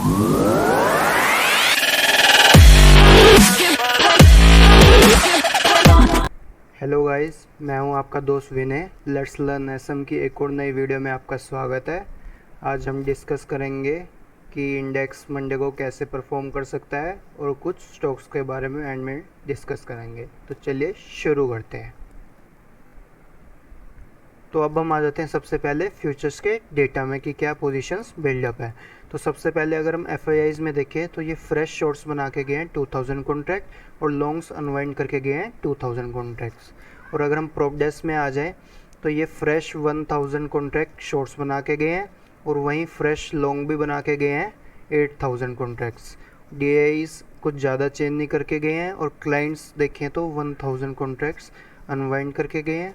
Hello guys, मैं हूं आपका दोस्त विनय। लेट्स लर्न एसएम की एक और नई वीडियो में आपका स्वागत है। आज हम डिस्कस करेंगे कि इंडेक्स मंडे को कैसे परफॉर्म कर सकता है और कुछ स्टॉक्स के बारे में एंड में डिस्कस करेंगे। तो चलिए शुरू करते हैं। तो अब हम आ जाते हैं सबसे पहले फ्यूचर्स के डेटा में कि क्या पोजीशंस बिल्डअप है। तो सबसे पहले अगर हम एफआईआईज में देखें तो ये फ्रेश शॉर्ट्स बना के गए हैं 2000 कॉन्ट्रैक्ट और लॉन्ग्स अनवाइंड करके गए हैं 2000 कॉन्ट्रैक्ट्स। और अगर हम प्रॉप डेस्क में आ जाएं तो ये फ्रेश 1000 कॉन्ट्रैक्ट शॉर्ट्स बना के गए हैं और वहीं फ्रेश लॉन्ग भी बना के गए हैं 8000 कॉन्ट्रैक्ट्स। डीआईज कुछ ज़्यादा चेंज नहीं करके गए हैं और क्लाइंट्स देखें तो 1000 कॉन्ट्रैक्ट्स अनवाइंड करके गए हैं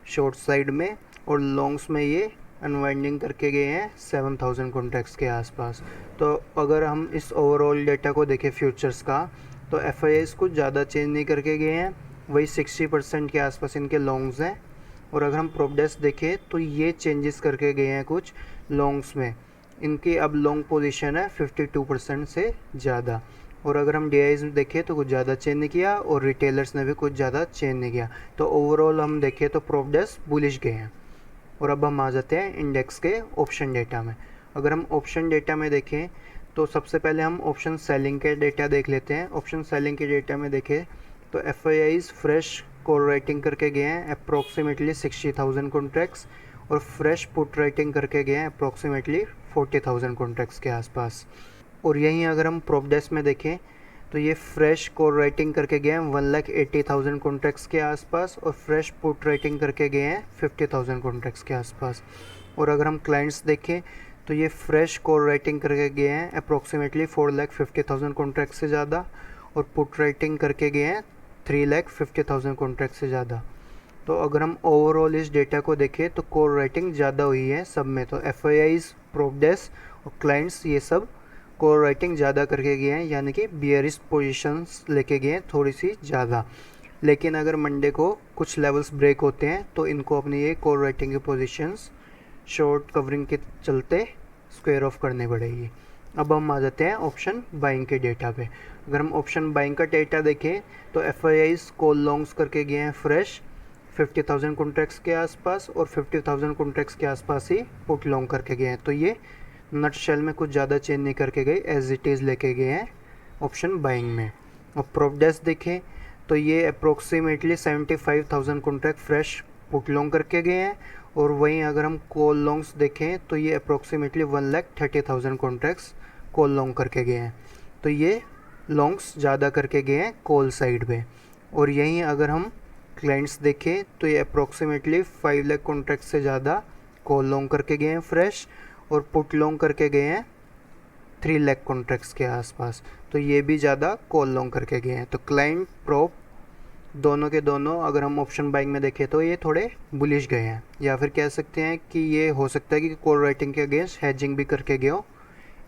शॉर्ट साइड में और लॉन्ग्स में ये अनवाइंडिंग करके गए हैं 7000 कॉन्ट्रैक्ट्स के आसपास। तो अगर हम इस ओवरऑल डेटा को देखें फ्यूचर्स का तो एफआईआईज कुछ ज़्यादा चेंज नहीं करके गए हैं, वही 60% के आसपास इनके लॉन्ग्स हैं। और अगर हम प्रॉप डेस्क देखें तो ये चेंजेस करके गए हैं कुछ लॉन्ग्स में, इनकी अब लॉन्ग पोजीशन है 52% से ज़्यादा। और अगर हम डीआईज में देखें तो कुछ ज़्यादा चेंज नहीं किया और रिटेलर्स ने भी कुछ ज़्यादा चेंज नहीं किया। तो ओवरऑल हम देखें तो प्रॉप डेस्क बुलिश गए हैं। और अब हम आ जाते हैं इंडेक्स के ऑप्शन डेटा में। अगर हम ऑप्शन डेटा में देखें तो सबसे पहले हम ऑप्शन सेलिंग के डेटा देख लेते हैं। ऑप्शन सेलिंग के डेटा में देखें तो एफआईआईज फ्रेश कॉल राइटिंग करके गए हैं अप्रॉक्सीमेटली 60,000 कॉन्ट्रैक्ट्स और फ्रेश पुट राइटिंग करके गए हैं अप्रॉक्सीमेटली 40,000 कॉन्ट्रैक्ट्स के आसपास। और यहीं अगर हम प्रॉप डेस्क में देखें तो ये फ्रेश कॉल राइटिंग करके गए हैं 1,80,000 कॉन्ट्रैक्ट्स के आसपास और फ्रेश पुट राइटिंग करके गए हैं 50,000 कॉन्ट्रैक्ट्स के आसपास। और अगर हम क्लाइंट्स देखें तो ये फ्रेश कॉल राइटिंग करके गए हैं अप्रॉक्सीमेटली 4,50,000 कॉन्ट्रैक्ट से ज़्यादा और पुट राइटिंग करके गए हैं 3,50,000 कॉन्ट्रैक्ट से ज़्यादा। तो अगर हम ओवरऑल इस डेटा को देखें तो कॉल राइटिंग ज़्यादा हुई है सब में, तो एफआईआईज, प्रॉप डेस्क और क्लाइंट्स ये सब कॉल राइटिंग ज़्यादा करके गए हैं, यानी कि बियरिश पोजीशंस लेके गए हैं थोड़ी सी ज़्यादा। लेकिन अगर मंडे को कुछ लेवल्स ब्रेक होते हैं तो इनको अपनी ये कॉल राइटिंग की पोजीशंस शॉर्ट कवरिंग के चलते स्क्वायर ऑफ करनी पड़ेगी। अब हम आ जाते हैं ऑप्शन बाइंग के डेटा पे। अगर हम ऑप्शन बाइंग का डेटा देखें तो एफआईआईज कॉल लॉन्ग्स करके गए हैं फ्रेश 50,000 कॉन्ट्रैक्ट्स के आसपास और 50,000 कॉन्ट्रैक्ट्स के आसपास ही पुट लॉन्ग करके गए हैं। तो ये नट शेल में कुछ ज़्यादा चेंज नहीं करके गए, एज इट इज़ लेके गए हैं ऑप्शन बाइंग में। और प्रॉप डेस्क देखें तो ये approximately 75,000 contract fresh put long करके गए हैं और वहीं अगर हम कॉल लॉन्ग्स देखें तो ये अप्रोक्सीमेटली 1,30,000 कॉन्ट्रैक्ट्स कॉल लॉन्ग करके गए हैं। तो ये लॉन्ग्स ज़्यादा करके गए हैं कॉल साइड में। और यहीं अगर हम क्लाइंट्स देखें तो ये अप्रोक्सीमेटली 5 लाख कॉन्ट्रैक्ट से ज़्यादा कॉल लॉन्ग करके गए हैं फ्रेश और पुट लॉन्ग करके गए हैं 3 लाख कॉन्ट्रैक्ट्स के आसपास। तो ये भी ज़्यादा कॉल लॉन्ग करके गए हैं। तो क्लाइंट प्रॉप दोनों के दोनों अगर हम ऑप्शन बाइंग में देखें तो ये थोड़े बुलिश गए हैं, या फिर कह सकते हैं कि ये हो सकता है कि कॉल राइटिंग के अगेंस्ट हेजिंग भी करके गए हो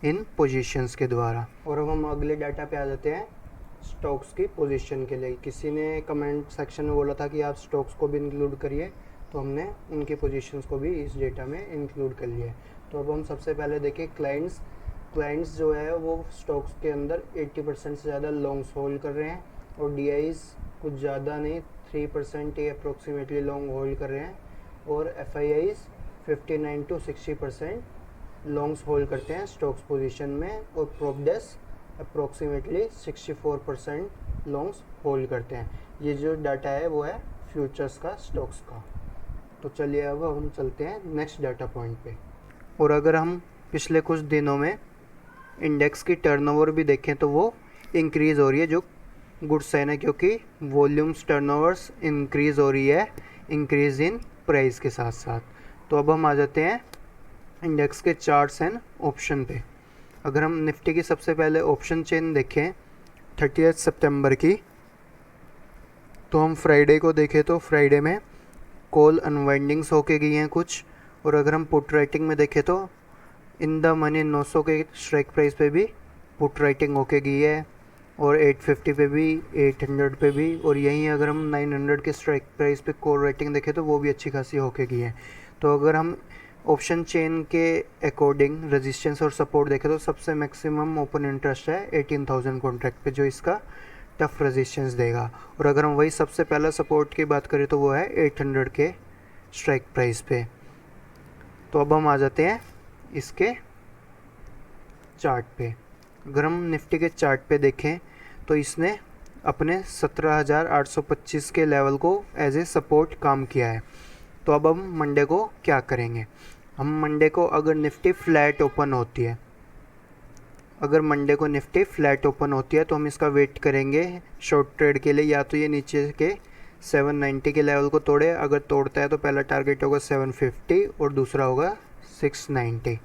इन पोजीशंस के द्वारा। और अब हम अगले डाटा पे आ जाते हैं स्टॉक्स की पोजीशन के लिए। किसी ने कमेंट सेक्शन में बोला था कि आप स्टॉक्स को भी इंक्लूड करिए, तो हमने उनकी पोजीशंस को भी इस डेटा में इंक्लूड कर लिया है। तो अब हम सबसे पहले देखें क्लाइंट्स जो है वो स्टॉक्स के अंदर 80% से ज़्यादा लॉन्ग्स होल्ड कर रहे हैं और डीआईज कुछ ज़्यादा नहीं 3% ही अप्रोक्सीमेटली लॉन्ग होल्ड कर रहे हैं और एफआईआईज 59 to 60% लॉन्ग्स होल्ड करते हैं स्टॉक्स पोजीशन में और prop desk approximately 64% longs hold करते हैं। ये जो डाटा है वो है फ्यूचर्स का स्टॉक्स का। तो चलिए अब हम चलते हैं नेक्स्ट डाटा पॉइंट पे। और अगर हम पिछले कुछ दिनों में इंडेक्स की टर्नओवर भी देखें तो वो इंक्रीज़ हो रही है, जो गुड साइन है क्योंकि वॉल्यूम्स टर्नओवर्स इंक्रीज़ हो रही है इंक्रीज़ इन प्राइस के साथ साथ। तो अब हम आ जाते हैं इंडेक्स के चार्ट्स एंड ऑप्शन पे। अगर हम निफ्टी की सबसे पहले ऑप्शन चेन देखें 30 सितंबर की, तो हम फ्राइडे को देखें तो फ्राइडे में कॉल अनवाइंडिंग्स होके गई हैं कुछ। और अगर हम पुट राइटिंग में देखें तो इन द मनी 900 के स्ट्राइक प्राइस पे भी पुट राइटिंग होके गई है और 850 पे भी, 800 पे भी। और यहीं अगर हम 900 के स्ट्राइक प्राइस पे कॉल राइटिंग देखें तो वो भी अच्छी खासी होके गई है। तो अगर हम ऑप्शन चेन के अकॉर्डिंग रेजिस्टेंस और सपोर्ट देखें तो सबसे मैक्सिमम ओपन इंटरेस्ट है 18,000 कॉन्ट्रैक्ट पे, जो इसका टफ रेजिस्टेंस देगा। और अगर हम वही सबसे पहला सपोर्ट की बात करें तो वो है 800 के स्ट्राइक प्राइस पे। तो अब हम आ जाते हैं इसके चार्ट पे। अगर हम निफ्टी के चार्ट पे देखें तो इसने अपने 17,825 के लेवल को एज ए सपोर्ट काम किया है। तो अब हम मंडे को क्या करेंगे, हम मंडे को अगर निफ्टी फ्लैट ओपन होती है, अगर मंडे को निफ्टी फ्लैट ओपन होती है तो हम इसका वेट करेंगे शॉर्ट ट्रेड के लिए, या तो ये नीचे के 790 के लेवल को तोड़े, अगर तोड़ता है तो पहला टारगेट होगा 750 और दूसरा होगा 690।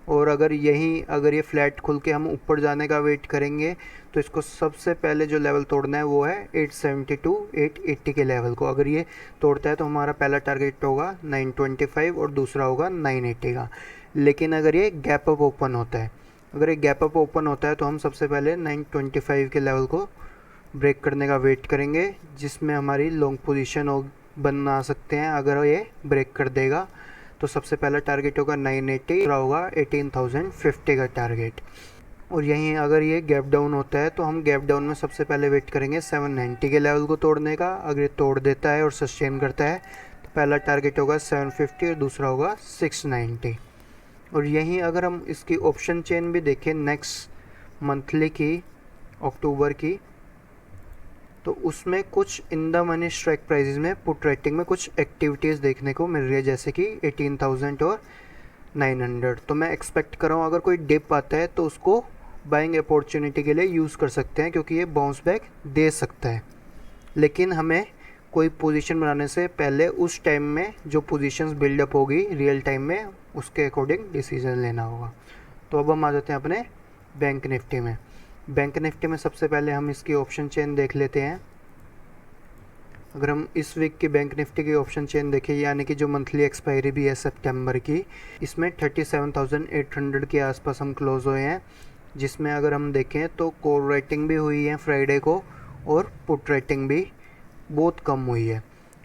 और अगर ये फ्लैट खुल के हम ऊपर जाने का वेट करेंगे तो इसको सबसे पहले जो लेवल तोड़ना है वो है 872 880 के लेवल को। अगर ये तोड़ता है तो हमारा पहला टारगेट होगा 925 और दूसरा होगा 980 का। लेकिन अगर ये गैप अप ओपन होता है, अगर ये गैप अप ओपन होता है तो हम सबसे पहले 925 के लेवल को ब्रेक करने का वेट करेंगे, जिसमें हमारी लॉन्ग पोजीशन बना सकते हैं। अगर ये ब्रेक कर देगा तो सबसे पहला टारगेट होगा 980, दूसरा होगा 18,050 का टारगेट। और यहीं अगर ये गैप डाउन होता है तो हम गैप डाउन में सबसे पहले वेट करेंगे 790 के लेवल को तोड़ने का। अगर ये तोड़ देता है और सस्टेन करता है तो पहला टारगेट होगा 750 और दूसरा होगा 690। और यहीं अगर हम इसकी ऑप्शन चेन भी देखें नेक्स्ट मंथली की, अक्टूबर की, तो उसमें कुछ in the money strike prices में पुट रेटिंग में कुछ एक्टिविटीज़ देखने को मिल रही है, जैसे कि 18,000 और 900। तो मैं एक्सपेक्ट कर रहा हूँ अगर कोई डिप आता है तो उसको बाइंग अपॉर्चुनिटी के लिए यूज़ कर सकते हैं, क्योंकि ये बाउंस बैक दे सकता है। लेकिन हमें कोई पोजीशन बनाने से पहले उस टाइम में जो पोजीशंस बिल्डअप होगी रियल टाइम में, उसके अकॉर्डिंग डिसीजन लेना होगा। तो अब हम आ जाते हैं अपने बैंक निफ्टी में। बैंक निफ्टी में सबसे पहले हम इसकी ऑप्शन चेन देख लेते हैं। अगर हम इस वीक की बैंक निफ्टी की ऑप्शन चेन देखें, यानी कि जो मंथली एक्सपायरी भी है सितंबर की, इसमें 37,800 के आसपास हम क्लोज हुए हैं, जिसमें अगर हम देखें तो कॉल रेटिंग भी हुई है फ्राइडे को और पुट रेटिंग भी बहुत कम हुई है।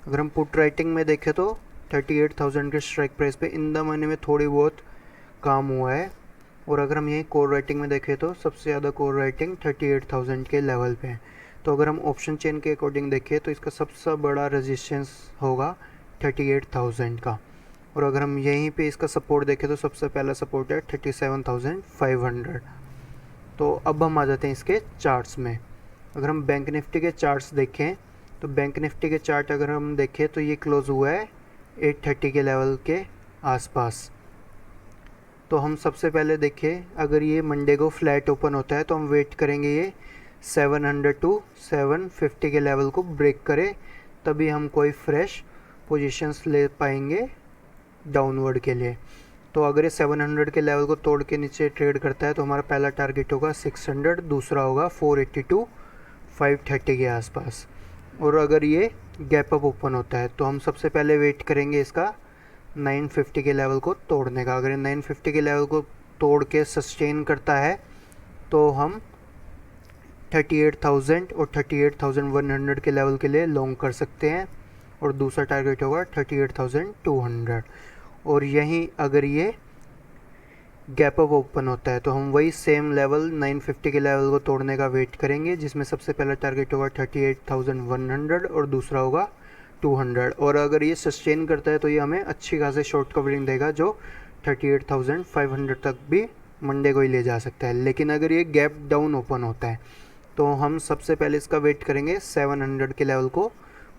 अगर हम पुट रेटिंग में देखें तो 38,000 के स्ट्राइक प्राइस पे इन द मनी में थोड़ी बहुत काम हुआ है। और अगर हम यही कोर रेटिंग में देखें तो सबसे ज़्यादा कोर रेटिंग 38,000 के लेवल पे है। तो अगर हम ऑप्शन चेन के अकॉर्डिंग देखें तो इसका सबसे बड़ा रेजिस्टेंस होगा 38,000 का। और अगर हम यहीं पे इसका सपोर्ट देखें तो सबसे पहला सपोर्ट है 37,500। तो अब हम आ जाते हैं इसके चार्ट्स में। अगर हम बैंक निफ्टी के चार्ट्स देखें तो बैंक निफ्टी के चार्ट अगर हम देखें तो ये क्लोज हुआ है 830 के लेवल के आसपास। तो हम सबसे पहले देखें, अगर ये मंडे को फ्लैट ओपन होता है तो हम वेट करेंगे ये 700 टू 750 के लेवल को ब्रेक करे, तभी हम कोई फ्रेश पोजीशंस ले पाएंगे डाउनवर्ड के लिए। तो अगर ये 700 के लेवल को तोड़ के नीचे ट्रेड करता है तो हमारा पहला टारगेट होगा 600, दूसरा होगा 480 टू 530 के आसपास। और अगर ये गैप अप ओपन होता है तो हम सबसे पहले वेट करेंगे इसका 950 के लेवल को तोड़ने का। अगर ये 950 के लेवल को तोड़ के सस्टेन करता है तो हम 38,000 और 38,100 के लेवल के लिए लॉन्ग कर सकते हैं, और दूसरा टारगेट होगा 38,200। और यहीं अगर ये गैप अप ओपन होता है तो हम वही सेम लेवल 950 के लेवल को तोड़ने का वेट करेंगे, जिसमें सबसे पहला टारगेट होगा 38,100 और दूसरा होगा 200। और अगर ये सस्टेन करता है तो ये हमें अच्छी खासी शॉर्ट कवरिंग देगा, जो 38,500 तक भी मंडे को ही ले जा सकता है। लेकिन अगर ये गैप डाउन ओपन होता है तो हम सबसे पहले इसका वेट करेंगे 700 के लेवल को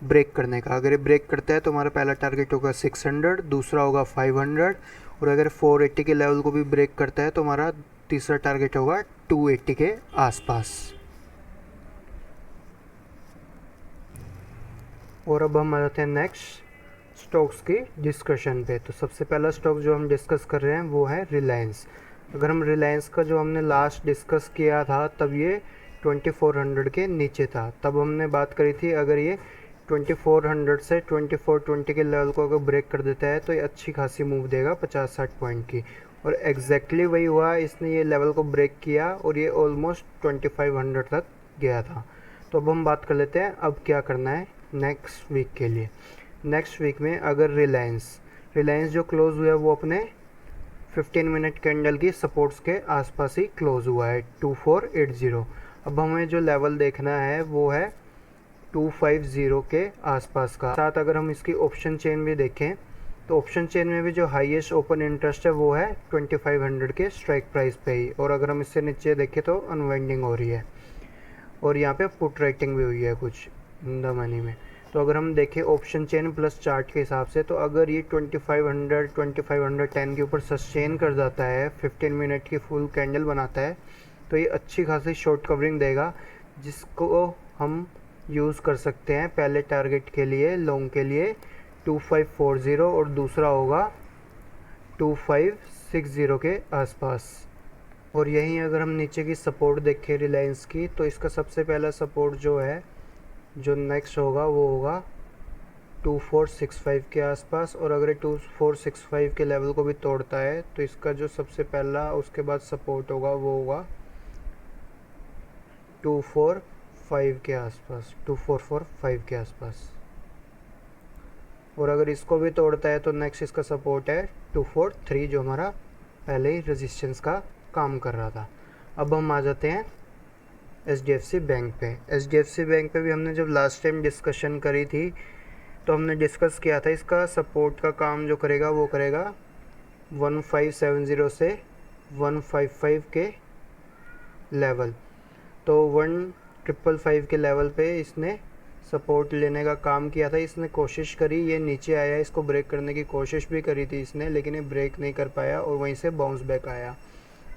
ब्रेक करने का। अगर ये ब्रेक करता है तो हमारा पहला टारगेट होगा 600, दूसरा होगा 500, और अगर 480 के लेवल को भी ब्रेक करता है तो हमारा तीसरा टारगेट होगा 280 के आसपास। और अब हम आ जाते हैं नेक्स्ट स्टॉक्स की डिस्कशन पे। तो सबसे पहला स्टॉक जो हम डिस्कस कर रहे हैं वो है रिलायंस। अगर हम रिलायंस का जो हमने लास्ट डिस्कस किया था तब ये 2400 के नीचे था, तब हमने बात करी थी अगर ये 2400 से 2420 के लेवल को अगर ब्रेक कर देता है तो ये अच्छी खासी मूव देगा 50-60 पॉइंट की। और एग्जैक्टली वही हुआ, इसने ये लेवल को ब्रेक किया और ये ऑलमोस्ट 2500 तक गया था। तो अब हम बात कर लेते हैं अब क्या करना है नेक्स्ट वीक के लिए। नेक्स्ट वीक में अगर रिलायंस रिलायंस जो क्लोज हुआ है वो अपने 15 मिनट कैंडल की सपोर्ट्स के आसपास ही क्लोज हुआ है 2480। अब हमें जो लेवल देखना है वो है 250 के आसपास का। साथ अगर हम इसकी ऑप्शन चेन भी देखें तो ऑप्शन चेन में भी जो हाईएस्ट ओपन इंटरेस्ट है वो है 2500 के स्ट्राइक प्राइस पे ही, और अगर हम इससे नीचे देखें तो अनवाइंडिंग हो रही है और यहाँ पे पुट राइटिंग भी हुई है कुछ इन द मनी में। तो अगर हम देखें ऑप्शन चेन प्लस चार्ट के हिसाब से, तो अगर ये 2510 के ऊपर सस्टेन कर जाता है, 15 मिनट की फुल कैंडल बनाता है, तो ये अच्छी खासी शॉर्ट कवरिंग देगा जिसको हम यूज़ कर सकते हैं पहले टारगेट के लिए, लॉन्ग के लिए 2540 और दूसरा होगा 2560 के आसपास। और यहीं अगर हम नीचे की सपोर्ट देखें रिलायंस की, तो इसका सबसे पहला सपोर्ट जो है, जो नेक्स्ट होगा वो होगा 2465 के आसपास, और अगर 2465 के लेवल को भी तोड़ता है तो इसका जो सबसे पहला उसके बाद सपोर्ट होगा वो होगा 245 के आसपास, 2445 के आसपास। और अगर इसको भी तोड़ता है तो नेक्स्ट इसका सपोर्ट है 243, जो हमारा पहले ही रेजिस्टेंस का काम कर रहा था। अब हम आ जाते हैं HDFC बैंक पे। HDFC बैंक पे भी हमने जब लास्ट टाइम डिस्कशन करी थी तो हमने डिस्कस किया था इसका सपोर्ट का काम जो करेगा वो करेगा 1570 से 155 के लेवल। तो 1555 के लेवल पे इसने सपोर्ट लेने का काम किया था। इसने कोशिश करी, ये नीचे आया, इसको ब्रेक करने की कोशिश भी करी थी इसने, लेकिन ये ब्रेक नहीं कर पाया और वहीं से बाउंस बैक आया।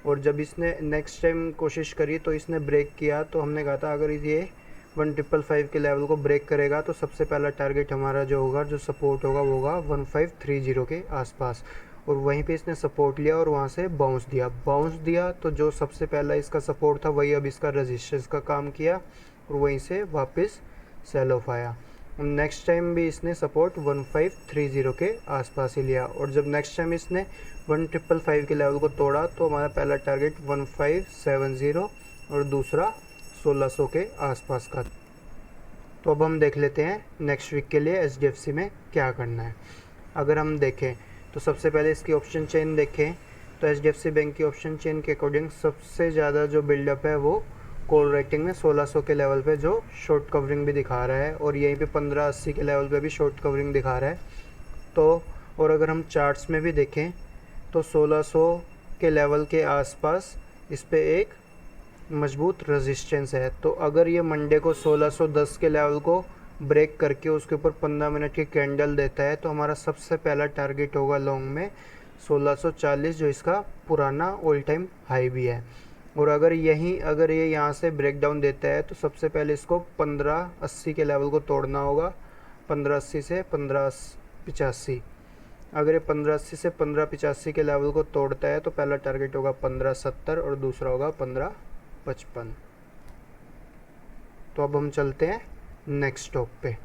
और जब इसने नेक्स्ट टाइम कोशिश करी तो इसने ब्रेक किया, तो हमने कहा था अगर ये 1555 के लेवल को ब्रेक करेगा तो सबसे पहला टारगेट हमारा जो होगा, जो सपोर्ट होगा वो होगा 1530 के आसपास। और वहीं पे इसने सपोर्ट लिया और वहाँ से बाउंस दिया तो जो सबसे पहला इसका सपोर्ट था वही अब इसका रेजिस्टेंस का काम किया और वहीं से वापस सेल ऑफ आया। नेक्स्ट टाइम भी इसने सपोर्ट 1530 के आसपास ही लिया, और जब नेक्स्ट टाइम इसने 1555 के लेवल को तोड़ा तो हमारा पहला टारगेट 1570 और दूसरा 1600 के आसपास का। तो अब हम देख लेते हैं नेक्स्ट वीक के लिए HDFC में क्या करना है। अगर हम देखें तो सबसे पहले इसकी ऑप्शन चेन देखें तो HDFC बैंक की ऑप्शन चेन के अकॉर्डिंग सबसे ज़्यादा जो बिल्डअप है वो कॉल राइटिंग में 1600 के लेवल पे जो शॉर्ट कवरिंग भी दिखा रहा है, और यहीं पे 1580 के लेवल पे भी शॉर्ट कवरिंग दिखा रहा है। तो और अगर हम चार्ट्स में भी देखें तो 1600 के लेवल के आसपास इस पे एक मजबूत रेजिस्टेंस है। तो अगर ये मंडे को 1610 के लेवल को ब्रेक करके उसके ऊपर 15 मिनट की कैंडल देता है तो हमारा सबसे पहला टारगेट होगा लॉन्ग में 1640, जो इसका पुराना ऑल टाइम हाई भी है। और अगर ये यहाँ से ब्रेक डाउन देता है तो सबसे पहले इसको 1580 के लेवल को तोड़ना होगा, 1580 से 1585। अगर ये 1580 से 1585 के लेवल को तोड़ता है तो पहला टारगेट होगा 1570 और दूसरा होगा 1555। तो अब हम चलते हैं नेक्स्ट स्टॉक पे।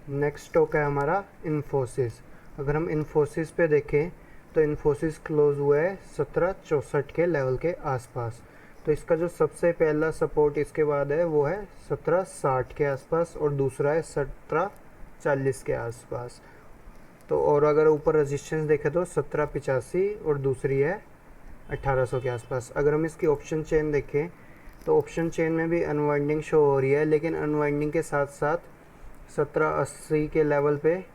नेक्स्ट स्टॉक है हमारा इन्फोसिस। अगर हम इन्फोसिस पे देखें तो इन्फोसिस क्लोज हुआ है 1764 के लेवल के आसपास। तो इसका जो सबसे पहला सपोर्ट इसके बाद है वो है 1760 के आसपास और दूसरा है 1740 के आसपास। तो और अगर ऊपर रेजिस्टेंस देखें तो 1785 और दूसरी है 1800 के आसपास। अगर हम इसकी ऑप्शन चेन देखें तो ऑप्शन चेन में भी अनवाइंडिंग शो हो रही है, लेकिन अनवाइंडिंग के साथ साथ 1780 के लेवल पे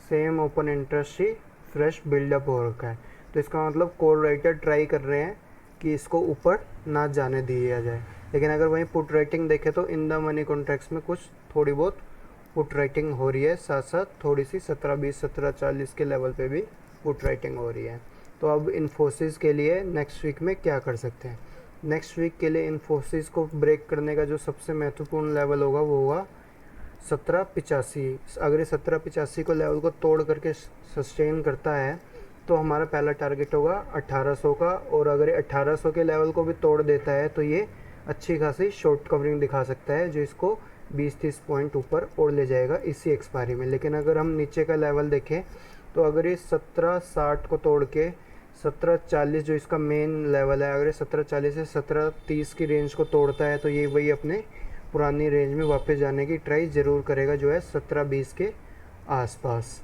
सेम ओपन इंटरेस्ट ही फ्रेश बिल्डअप हो रखा है। तो इसका मतलब कॉल राइटर ट्राई कर रहे हैं कि इसको ऊपर ना जाने दिया जाए। लेकिन अगर वहीं पुट राइटिंग देखें तो इन द मनी कॉन्ट्रैक्ट्स में कुछ थोड़ी बहुत पुट राइटिंग हो रही है, साथ साथ थोड़ी सी 1720 1740 के लेवल पे भी पुट राइटिंग हो रही है। तो अब इन्फोसिस के लिए नेक्स्ट वीक में क्या कर सकते हैं? नेक्स्ट वीक के लिए इन्फोसिस को ब्रेक करने का जो सबसे महत्वपूर्ण लेवल होगा वो होगा 1785। अगर 1785 को लेवल को तोड़ करके सस्टेन करता है तो हमारा पहला टारगेट होगा 1800 का, और अगर 1800 के लेवल को भी तोड़ देता है तो ये अच्छी खासी शॉर्ट कवरिंग दिखा सकता है, जो इसको 20-30 पॉइंट ऊपर और ले जाएगा इसी एक्सपायरी में। लेकिन अगर हम नीचे का लेवल देखें तो अगर ये 1760 को तोड़ के 1740 जो इसका मेन लेवल है, अगर 1740 से 1730 की रेंज को तोड़ता है तो ये वही अपने पुरानी रेंज में वापस जाने की ट्राई ज़रूर करेगा, जो है 1720 के आसपास।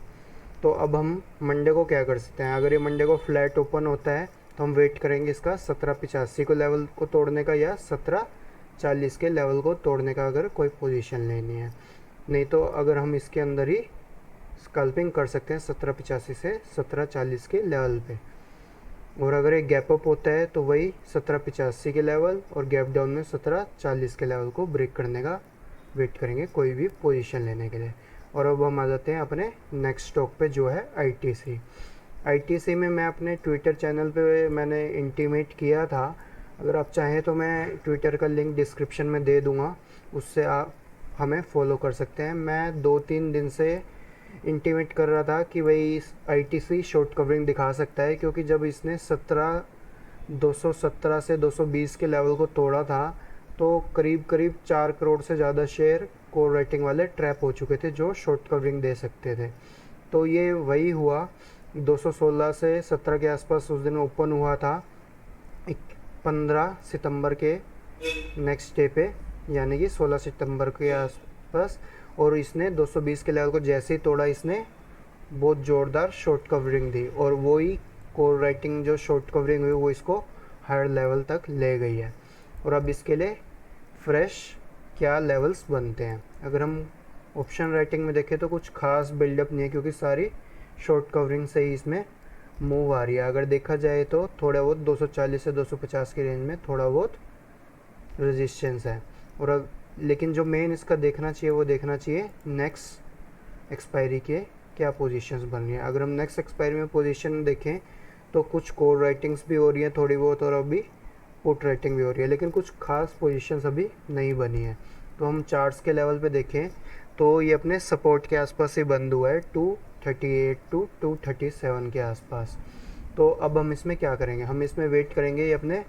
तो अब हम मंडे को क्या कर सकते हैं, अगर ये मंडे को फ्लैट ओपन होता है तो हम वेट करेंगे इसका 1785 को लेवल को तोड़ने का या 1740 के लेवल को तोड़ने का, अगर कोई पोजीशन लेनी है। नहीं तो अगर हम इसके अंदर ही स्कल्पिंग कर सकते हैं 1785 से 1740 के लेवल पे। और अगर एक गैप अप होता है तो वही 1785 के लेवल और गैप डाउन में 1740 के लेवल को ब्रेक करने का वेट करेंगे कोई भी पोजीशन लेने के लिए। और अब हम आ जाते हैं अपने नेक्स्ट स्टॉक पे जो है आईटीसी। आईटीसी में मैं अपने ट्विटर चैनल पे मैंने इंटीमेट किया था, अगर आप चाहें तो मैं ट्विटर का लिंक डिस्क्रिप्शन में दे दूँगा, उससे आप हमें फॉलो कर सकते हैं। मैं 2-3 दिन से इंटीमेट कर रहा था कि भाई आईटीसी शॉर्ट कवरिंग दिखा सकता है, क्योंकि जब इसने 217 से 220 के लेवल को तोड़ा था तो करीब 4 करोड़ से ज़्यादा शेयर कोर रेटिंग वाले ट्रैप हो चुके थे जो शॉर्ट कवरिंग दे सकते थे। तो ये वही हुआ, 216 से 17 के आसपास उस दिन ओपन हुआ था 15 सितंबर के नेक्स्ट डे पे, यानी कि 16 सितंबर के आसपास। और इसने 220 के लेवल को जैसे ही तोड़ा इसने बहुत ज़ोरदार शॉर्ट कवरिंग दी, और वही कोर राइटिंग जो शॉर्ट कवरिंग हुई वो इसको हायर लेवल तक ले गई है। और अब इसके लिए फ्रेश क्या लेवल्स बनते हैं, अगर हम ऑप्शन राइटिंग में देखें तो कुछ खास बिल्डअप नहीं है, क्योंकि सारी शॉर्ट कवरिंग से ही इसमें मूव आ रही है। अगर देखा जाए तो थोड़ा बहुत 240 से 250 की रेंज में थोड़ा बहुत रेजिस्टेंस है। और अब लेकिन जो मेन इसका देखना चाहिए वो देखना चाहिए नेक्स्ट एक्सपायरी के क्या पोजीशंस बन रही हैं। अगर हम नेक्स्ट एक्सपायरी में पोजीशन देखें तो कुछ कोर राइटिंग्स भी हो रही हैं थोड़ी बहुत, और अभी पुट राइटिंग भी हो रही है, लेकिन कुछ खास पोजीशंस अभी नहीं बनी है। तो हम चार्ट्स के लेवल पे देखें तो ये अपने सपोर्ट के आसपास ही बंद हुआ है 238 टू 237 के आसपास। तो अब हम इसमें क्या करेंगे, हम इसमें वेट करेंगे ये अपने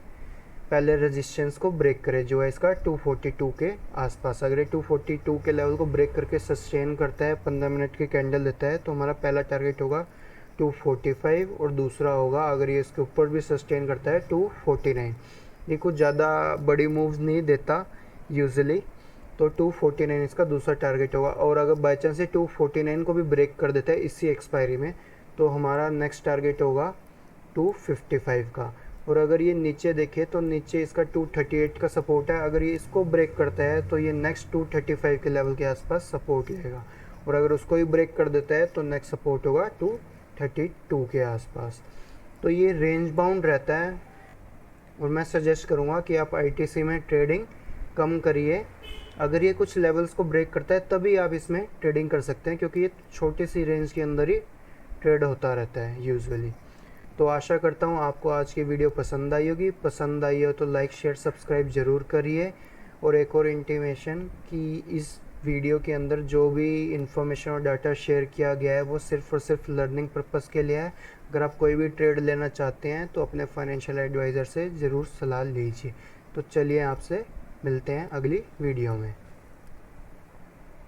पहले रेजिस्टेंस को ब्रेक करे जो है इसका 242 के आसपास। अगर ये 242 के लेवल को ब्रेक करके सस्टेन करता है, 15 मिनट की कैंडल देता है, तो हमारा पहला टारगेट होगा 245 और दूसरा होगा अगर ये इसके ऊपर भी सस्टेन करता है 249। ये कुछ ज़्यादा बड़ी मूव्स नहीं देता यूजुअली, तो 249 इसका दूसरा टारगेट होगा। और अगर बाई चांस ये 249 को भी ब्रेक कर देता है इसी एक्सपायरी में, तो हमारा नेक्स्ट टारगेट होगा 255 का। और अगर ये नीचे देखे तो नीचे इसका 238 का सपोर्ट है, अगर ये इसको ब्रेक करता है तो ये नेक्स्ट 235 के लेवल के आसपास सपोर्ट लेगा, और अगर उसको ही ब्रेक कर देता है तो नेक्स्ट सपोर्ट होगा 232 के आसपास। तो ये रेंज बाउंड रहता है, और मैं सजेस्ट करूँगा कि आप आईटीसी में ट्रेडिंग कम करिए। अगर ये कुछ लेवल्स को ब्रेक करता है तभी आप इसमें ट्रेडिंग कर सकते हैं, क्योंकि ये छोटी सी रेंज के अंदर ही ट्रेड होता रहता है यूजुअली। तो आशा करता हूँ आपको आज की वीडियो पसंद आई होगी। पसंद आई हो तो लाइक शेयर सब्सक्राइब ज़रूर करिए। और एक और इंटीमेशन कि इस वीडियो के अंदर जो भी इंफॉर्मेशन और डाटा शेयर किया गया है वो सिर्फ़ और सिर्फ लर्निंग पर्पज़ के लिए है। अगर आप कोई भी ट्रेड लेना चाहते हैं तो अपने फाइनेंशियल एडवाइज़र से ज़रूर सलाह लीजिए। तो चलिए आपसे मिलते हैं अगली वीडियो में।